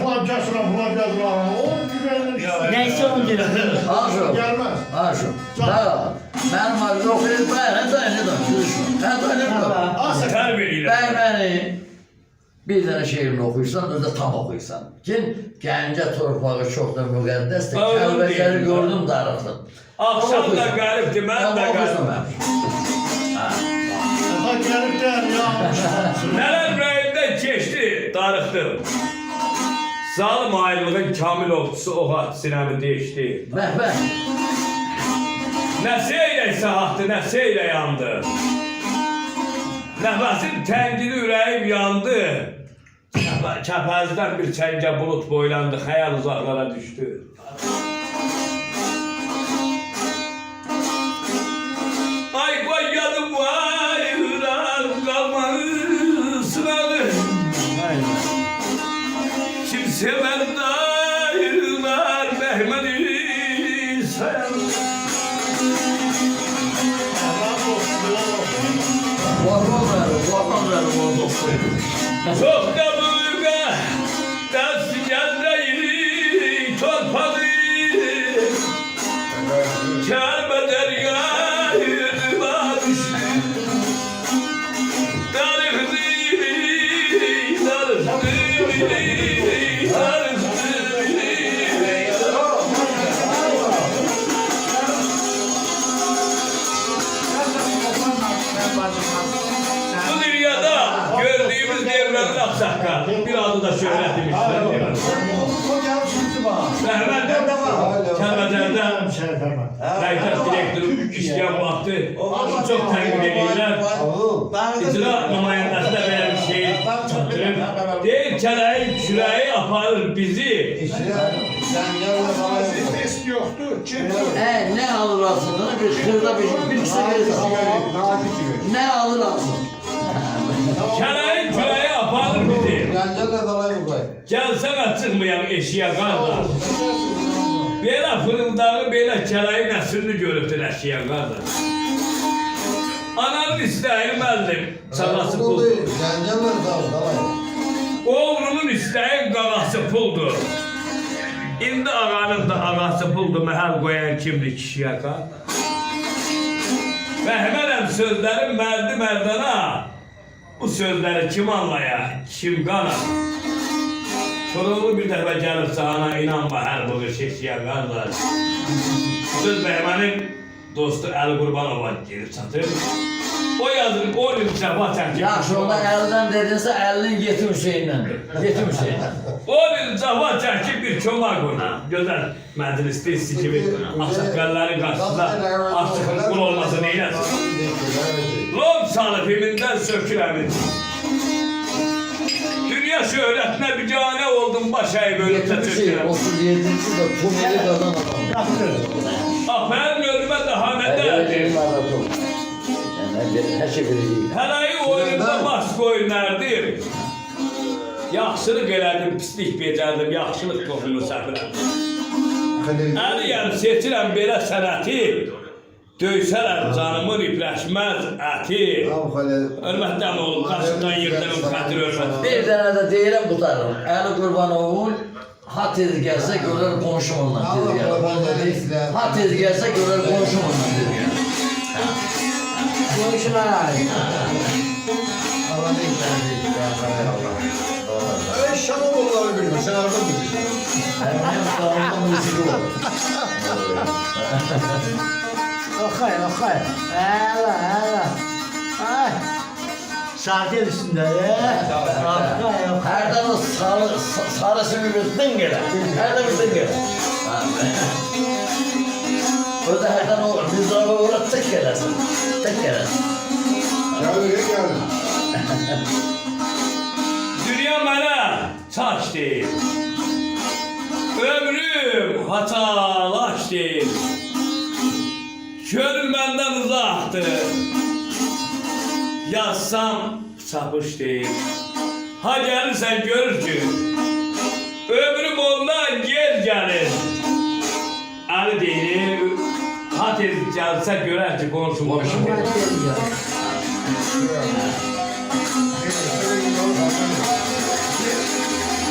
falan geldiler. O güvenli. Neyse onu diyor. Aşo. Gelmez. Aşo. Da. Benim adım okuyup ben de ne danışıyorsun? Ben de ne Asıl. Ben beni bir tane şiirini okursan, o da tam okursan. Kim? Gəncə torpağı çok da müqəddəsdir. Kəlbəcəri gördüm darıqdım. Akşam da garipti, ben de gariptim. Ha gelip der ya. Neler yüreğimden geçti, darıktım. Zalim ayrılığın kamil oltusu o sinemi değişti. Bəh. Nəsəyə sahattı, nəsəyə yandı. Nəfəsim təngili ürəyim yandı. Kəpəzdən bir çəngə bulut boylandı, xəyal uzaqlara düşdü. Ay qoy yadım vay, ürəm qalmağı sınadı. Kim sevər dayılar Məhmədi sayar. Vallahi oldu. Çok da büyüme, ders yanlayı torpadı. Kelme deryayı düştü. Darıktı, Bu dünyada gördüğümüz devranın aksakka, bir adı da şöhretmiş. O gelip çıktı bana. Mehmet Kelmecer'de Rəytət direktörü işleyen baktı. Çok təqib edirlər. İcra nümayəndəsinə belə bir şey çatdırıb. Deyir kələyin kürəyi aparır bizi. Ses yoktu. Çıktı. Ne alır aslında? Bir kırda bir sigara. Ne alır aslında? Kələyin kürəyi aparır bizi. Gəlsənə çıxmayan eşiyə qardaş. Belə fırıldağı, belə kələyin əsrini görübdür eşiyə qardaş. Ananın istəyini müəllim, çağası puldur. Oğlunun istəyin qağası puldur. İndi ağanın da ağası puldur, məhəl qoyan kimdir kişiyə qardaş. Məhmədəm sözlərim mərdi mərdana. Bu sözləri kim anlaya, kim qana? Çoroğlu bir dəfə gəlib sahana, inanma hər bığı şeşiyə qardaş. Söz Məhmənin dostu Əli Qurbanova gelib çatır. O yazır, 10 il cəfa çəkib. Yaxşı, onda əldən dedinsə, əlinin Yetim Hüseyinnəndir. Yetim Hüseyindən. 10 il cəfa çəkib bir koma qoydu. Gözəl məclisdə isti kimi axsaqqalların qarşısında açıq qul olması neyləsin? Lom salı filmindən söküləmin. Dünya şöhretine bir cane oldum, baş ayı bölümde çöküyorum. 37'si de Tumeli kazan adam. Aferin ölüme daha ne derdi? Her şey bileceğim. Həlayı oyununda baş qoyunlardır. Yaxşılıq elədim, pislik becərdim, yaxşılıq toxumu səpirəm. Əli yarım seçirəm belə sənəti. Döysələr canımın iprəşməz əti. Hörmətdən olub, qaşıqdan yırtırım, xətir hörmət. Bir dənə də deyirəm qutarım. Əli Qurbanovun ha tez gəlsə görər qonşum ondan tez gəlir. Ha tez gəlsə görər qonşum ondan tez gəlir. Konuşular abi. Şamam onları bilmiyor. Sen oradan biliyorsun. Hemen sağımda müzik olur. Okay. Hele. Ay. Sakin üstünde ya. Okay. Herden o sarısı bir dıngıra. Herden bir dıngıra. O da herden o nizama uğra tık gelesin. Tık gelesin. Geldi. Dünya mənə çaş deyil. Ömrüm hatalaş deyil. Gönül məndən uzaqdır. Yazsam çapış deyil. Ha gəlirsən görür ki, ömrüm ondan gel gəlir. Əli deyil, ha tez gəlsə görər ki, qonşum qonşum.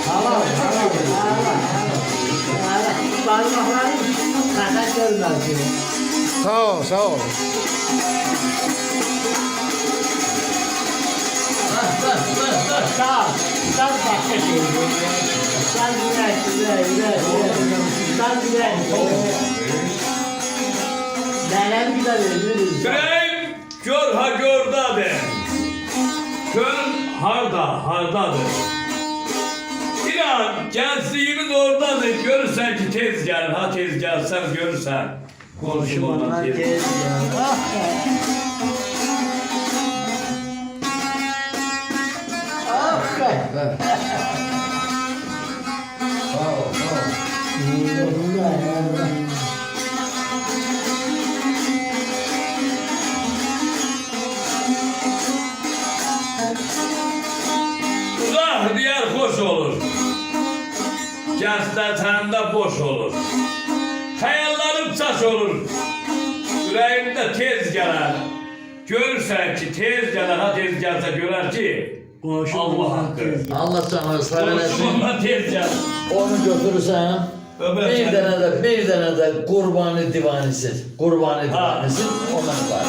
Halal, halal. Parmakların sakat gelmez diyor. Sağ ol, sağ ol. Sağ ol. Sen başka şey diyor. Sen güzel. Sen güzel. Nerem güzel veriyoruz. Yüreğim kör ha gördadır. Körün hardadır. İnan gençliğimiz oradadır. Görürsen ki tez gelir, ha tez gelsen görürsen. Konuşmadan tez. Ah be. Sağ ol, sağ ol. Uzak diyar hoş olur. Gençler tanımda boş olur. Hayallerim saç olur. Yüreğimde tez gelir. Görürsen ki tez gelir, ha tez gelse görer ki Allah hakkı. Allah sana ısrar eylesin. Konuşmadan tez gelir. Onu götürürsen Ömer bir sen- tane de kurbanı divanesi. Kurbanı divanesi. Ondan var.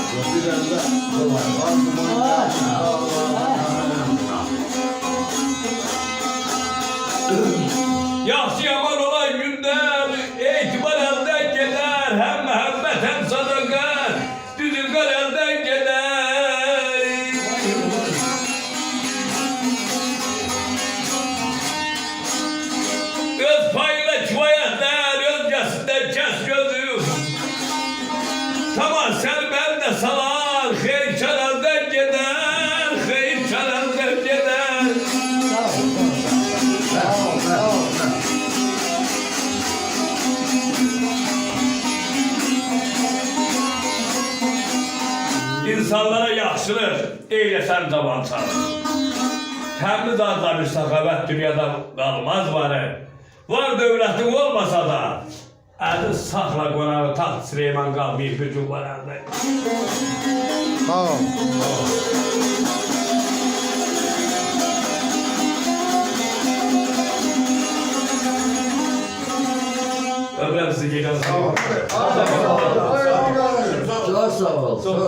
Yaxşı yaman olan günden etibar elden gelir. Hem muhabbet hem sadakat düzülgar elden gelir. Öz payıyla kifayetler, özgesinden kes gözüm. Tamam sen ben de salar, hayır elden gider, hayır elden gider. İnsanlara yaxşılıq eyləsən zaman çarır. Təmiz adla bir səxavət dünyada qalmaz varı. Var dövlətin olmasa da, ədi saxla qonağı taxt Süleyman qalmayıb bir gün var əldə. Sağ ol. Ömrəm sizi gedən sağ ol. Çok sağ ol. Çok